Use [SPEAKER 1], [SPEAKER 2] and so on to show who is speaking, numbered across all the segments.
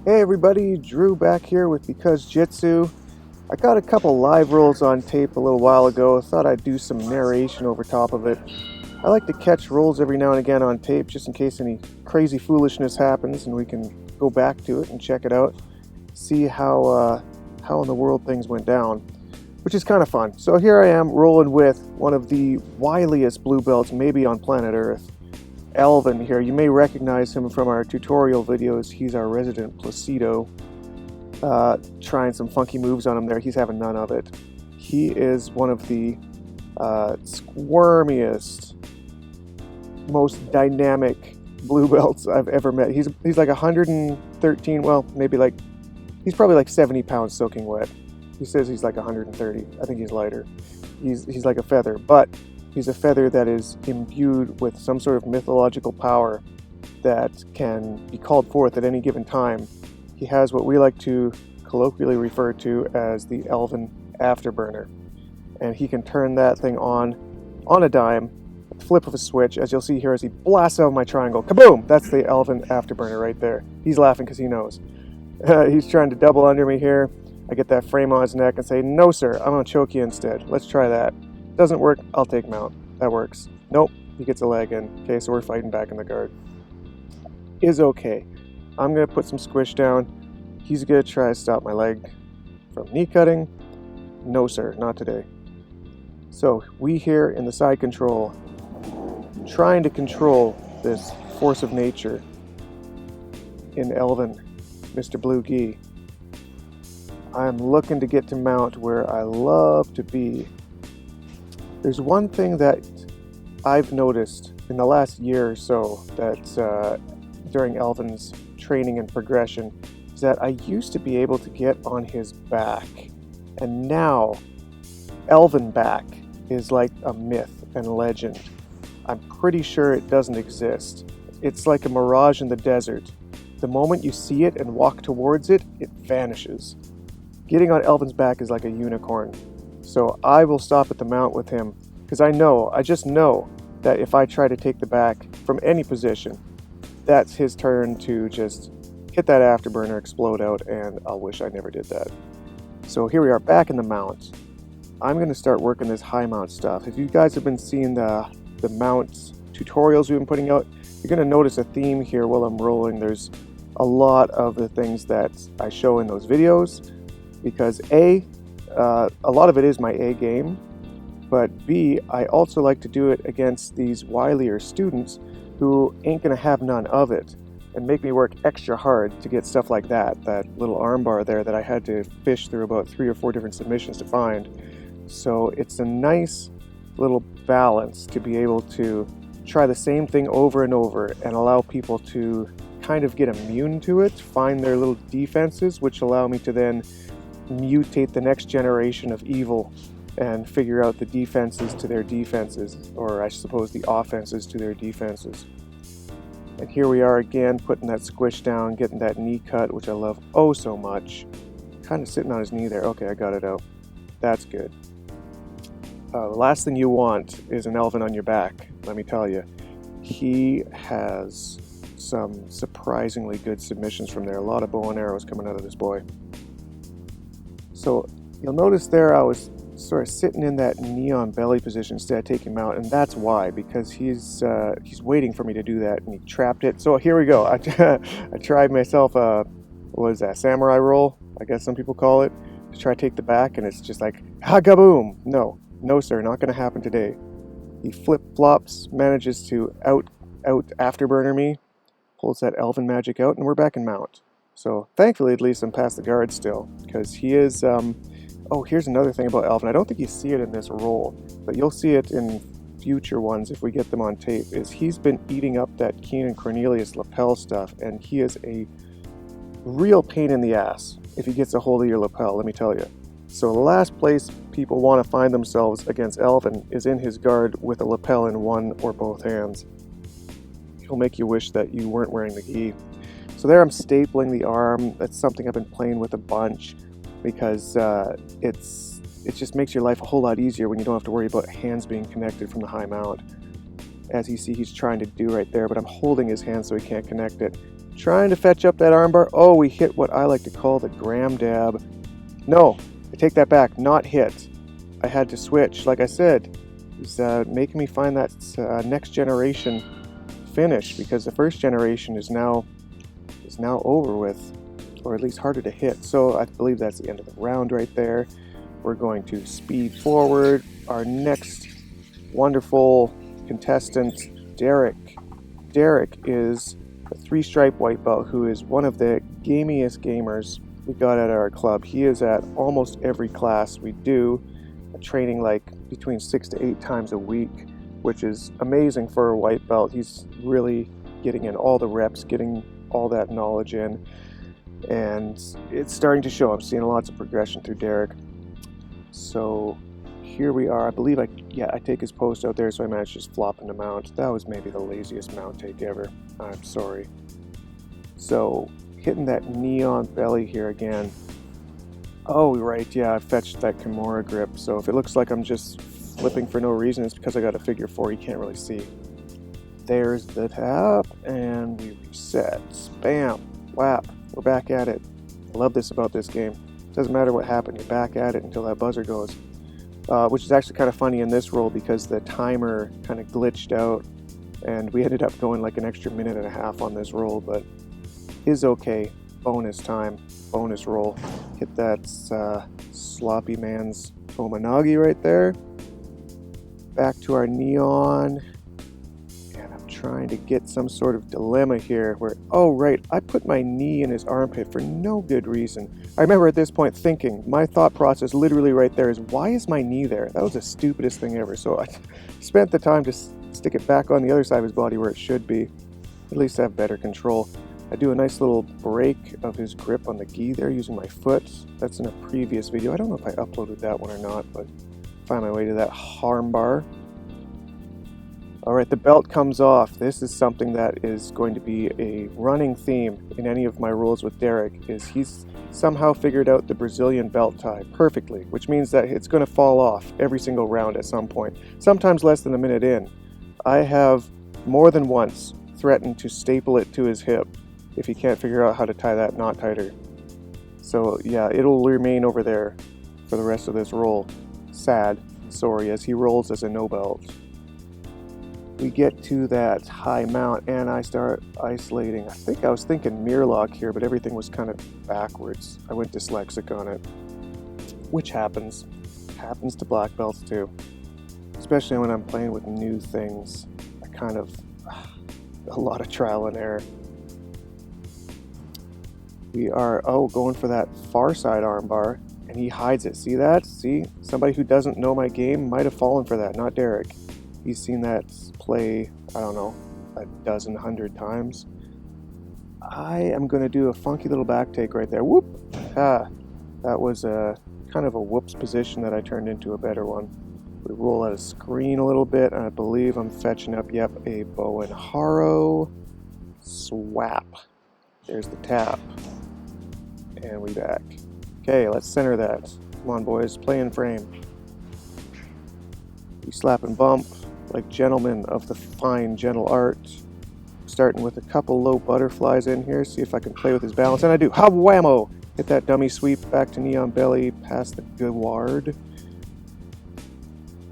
[SPEAKER 1] Hey everybody, Drew back here with Because Jitsu. I got a couple live rolls on tape a little while ago. Thought I'd do some narration over top of it. I like to catch rolls every now and again on tape just in case any crazy foolishness happens and we can go back to it and check it out. See how in the world things went down, which is kind of fun. So here I am rolling with one of the wiliest blue belts maybe on planet Earth. Alvin here. You may recognize him from our tutorial videos. He's our resident Placido. Trying some funky moves on him there. He's having none of it. He is one of the squirmiest, most dynamic blue belts I've ever met. He's like 113, well, maybe like, he's probably like 70 pounds soaking wet. He says he's like 130. I think he's lighter. He's like a feather, but he's a feather that is imbued with some sort of mythological power that can be called forth at any given time. He has what we like to colloquially refer to as the Elven Afterburner. And he can turn that thing on a dime, at the flip of a switch, as you'll see here as he blasts out my triangle. Kaboom! That's the Elven Afterburner right there. He's laughing because he knows. He's trying to double under me here. I get that frame on his neck and say, no sir, I'm going to choke you instead. Let's try that. Doesn't work, I'll take mount. That works. Nope, he gets a leg in. Okay, so we're fighting back in the guard. Is okay. I'm going to put some squish down. He's going to try to stop my leg from knee cutting. No sir, not today. So we here in the side control, trying to control this force of nature in Elven, Mr. Blue Gi. I'm looking to get to mount where I love to be. There's one thing that I've noticed in the last year or so that during Elvin's training and progression is that I used to be able to get on his back, and now Elven back is like a myth and legend. I'm pretty sure it doesn't exist. It's like a mirage in the desert. The moment you see it and walk towards it, it vanishes. Getting on Elvin's back is like a unicorn. So I will stop at the mount with him because I just know that if I try to take the back from any position, that's his turn to just hit that afterburner, explode out, and I'll wish I never did that. So here we are back in the mount. I'm going to start working this high mount stuff. If you guys have been seeing the mount tutorials we've been putting out, you're going to notice a theme here while I'm rolling. There's a lot of the things that I show in those videos because a lot of it is my A game, but B, I also like to do it against these wilier students who ain't going to have none of it and make me work extra hard to get stuff like that little armbar there that I had to fish through about 3 or 4 different submissions to find. So it's a nice little balance to be able to try the same thing over and over and allow people to kind of get immune to it, find their little defenses, which allow me to then mutate the next generation of evil and figure out the defenses to their defenses, or I suppose the offenses to their defenses. And here we are again, putting that squish down, getting that knee cut, which I love oh so much. Kind of sitting on his knee there. Okay, I got it out. That's good. The last thing you want is an Elven on your back, let me tell you. He has some surprisingly good submissions from there. A lot of bow and arrows coming out of this boy. So you'll notice there I was sort of sitting in that knee on belly position instead of taking him out, and that's why, because he's waiting for me to do that, and he trapped it. So here we go. I tried myself what is that, samurai roll, I guess some people call it, to try to take the back, and it's just like, ha-gaboom! No sir, not going to happen today. He flip-flops, manages to out afterburner me, pulls that Elven magic out, and we're back in mount. So thankfully, at least I'm past the guard still, because he is, oh, here's another thing about Elven. I don't think you see it in this roll, but you'll see it in future ones if we get them on tape, is he's been eating up that Keenan Cornelius lapel stuff, and he is a real pain in the ass if he gets a hold of your lapel, let me tell you. So the last place people want to find themselves against Elven is in his guard with a lapel in one or both hands. He'll make you wish that you weren't wearing the gi. So there I'm stapling the arm. That's something I've been playing with a bunch because it just makes your life a whole lot easier when you don't have to worry about hands being connected from the high mount. as you see he's trying to do right there, but I'm holding his hand so he can't connect it. Trying to fetch up that armbar. Oh, we hit what I like to call the gram dab. No, I take that back, not hit. I had to switch. Like I said, he's making me find that next generation finish, because the first generation is now over with, or at least harder to hit. So I believe that's the end of the round right there. We're going to speed forward. Our next wonderful contestant, Derek. Derek is a 3-stripe white belt who is one of the gamiest gamers we got at our club. He is at almost every class we do, training like between 6 to 8 times a week, which is amazing for a white belt. He's really getting in all the reps, getting all that knowledge in, and it's starting to show. I'm seeing lots of progression through Derek. So here we are. I believe I take his post out there, so I managed to just flop into mount. That was maybe the laziest mount take ever. I'm sorry. So hitting that knee on belly here again. Oh, right, yeah, I fetched that Kimura grip. So if it looks like I'm just flipping for no reason, it's because I got a figure 4 you can't really see. There's the tap, and we reset. Bam, whap, we're back at it. I love this about this game. Doesn't matter what happened, you're back at it until that buzzer goes. Which is actually kind of funny in this roll because the timer kind of glitched out and we ended up going like an extra minute and a half on this roll, but is okay. Bonus time, bonus roll. Hit that sloppy man's Tomonagi right there. Back to our neon. And I'm trying to get some sort of dilemma here where, oh right, I put my knee in his armpit for no good reason. I remember at this point thinking, my thought process literally right there is, why is my knee there? That was the stupidest thing ever. So I spent the time to stick it back on the other side of his body where it should be. At least have better control. I do a nice little break of his grip on the gi there using my foot. That's in a previous video. I don't know if I uploaded that one or not, but find my way to that harm bar. All right, the belt comes off. This is something that is going to be a running theme in any of my rules with Derek, is he's somehow figured out the Brazilian belt tie perfectly, which means that it's going to fall off every single round at some point, sometimes less than a minute in. I have more than once threatened to staple it to his hip if he can't figure out how to tie that knot tighter. So yeah, it'll remain over there for the rest of this roll. Sad, sorry, as he rolls as a no belt. We get to that high mount and I start isolating. I think I was thinking mirror lock here, but everything was kind of backwards. I went dyslexic on it, which happens. Happens to black belts too. Especially when I'm playing with new things. I kind of, a lot of trial and error. We are, going for that far side armbar, and he hides it. See that? See? Somebody who doesn't know my game might have fallen for that, not Derek. He's seen that play, I don't know, 100 times. I am going to do a funky little back take right there. Whoop! That was a kind of a whoops position that I turned into a better one. We roll out of screen a little bit, and I believe I'm fetching up, a bow and harrow. Swap. There's the tap. And we back. Okay, let's center that. Come on, boys, play in frame. We slap and bump like gentlemen of the fine, gentle art. Starting with a couple low butterflies in here, see if I can play with his balance, and I do. Whammo! Hit that dummy sweep back to knee on belly, past the guard.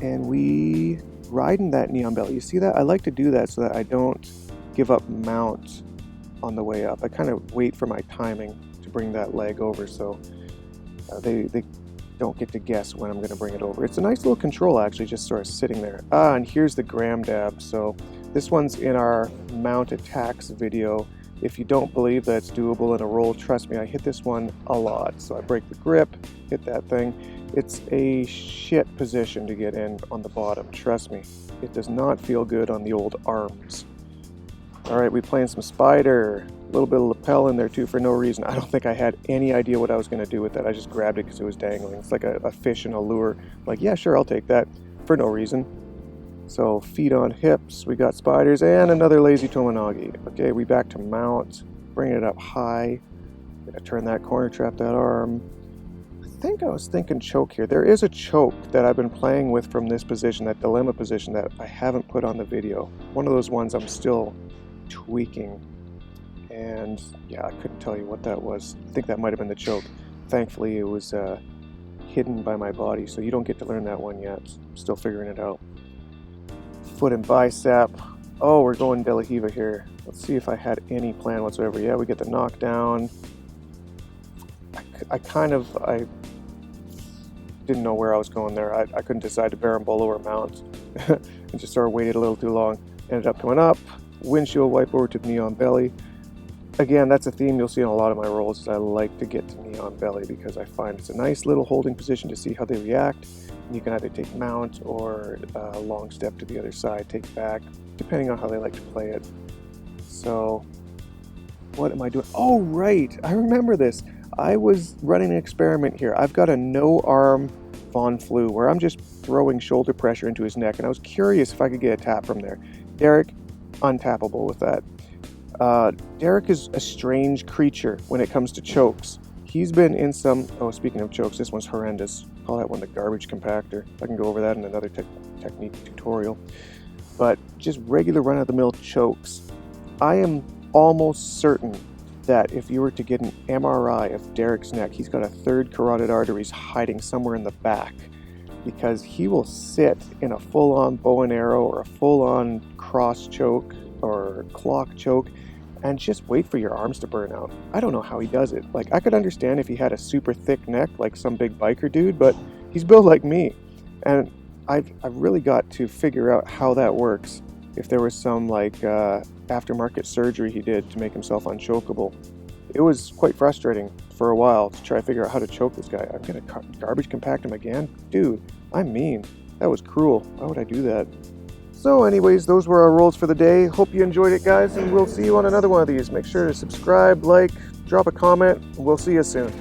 [SPEAKER 1] And we riding that knee on belly. You see that? I like to do that so that I don't give up mount on the way up. I kind of wait for my timing to bring that leg over, so they don't get to guess when I'm going to bring it over. It's a nice little control, actually, just sort of sitting there. And here's the gram dab. So this one's in our mount attacks video. If you don't believe that it's doable in a roll, trust me, I hit this one a lot. So I break the grip, hit that thing. It's a shit position to get in on the bottom, trust me. It does not feel good on the old arms. All right, we playing some spider. A little bit of lapel in there too for no reason. I don't think I had any idea what I was going to do with that. I just grabbed it because it was dangling. It's like a fish in a lure. Like, yeah, sure, I'll take that for no reason. So feet on hips, we got spiders and another lazy Tomonagi. Okay, we back to mount, bring it up high. Gonna turn that corner, trap that arm. I think I was thinking choke here. There is a choke that I've been playing with from this position, that dilemma position, that I haven't put on the video. One of those ones I'm still tweaking. And yeah, I couldn't tell you what that was. I think that might have been the choke. Thankfully, it was hidden by my body, so you don't get to learn that one yet. Still figuring it out. Foot and bicep. Oh, we're going De La Hiva here. Let's see if I had any plan whatsoever. Yeah, we get the knockdown. I didn't know where I was going there. I couldn't decide to berimbolo or mount. And just sort of waited a little too long. Ended up coming up. Windshield wipe over to the knee on belly. Again, that's a theme you'll see in a lot of my rolls, is I like to get to knee on belly because I find it's a nice little holding position to see how they react. And you can either take mount or a long step to the other side, take back, depending on how they like to play it. So, what am I doing? Oh, right, I remember this. I was running an experiment here. I've got a no-arm Von Flew where I'm just throwing shoulder pressure into his neck, and I was curious if I could get a tap from there. Derek, untappable with that. Derek is a strange creature when it comes to chokes. He's been in some, oh, speaking of chokes, this one's horrendous. Call that one the garbage compactor. I can go over that in another technique tutorial. But just regular run-of-the-mill chokes. I am almost certain that if you were to get an MRI of Derek's neck, he's got a third carotid arteries hiding somewhere in the back, because he will sit in a full-on bow and arrow or a full-on cross choke or clock choke and just wait for your arms to burn out. I don't know how he does it. Like, I could understand if he had a super thick neck like some big biker dude, but he's built like me. And I've really got to figure out how that works. If there was some like aftermarket surgery he did to make himself unchokeable. It was quite frustrating for a while to try to figure out how to choke this guy. I'm gonna garbage compact him again? Dude, I'm mean. That was cruel. Why would I do that? So anyways, those were our rolls for the day. Hope you enjoyed it, guys, and we'll see you on another one of these. Make sure to subscribe, like, drop a comment, and we'll see you soon.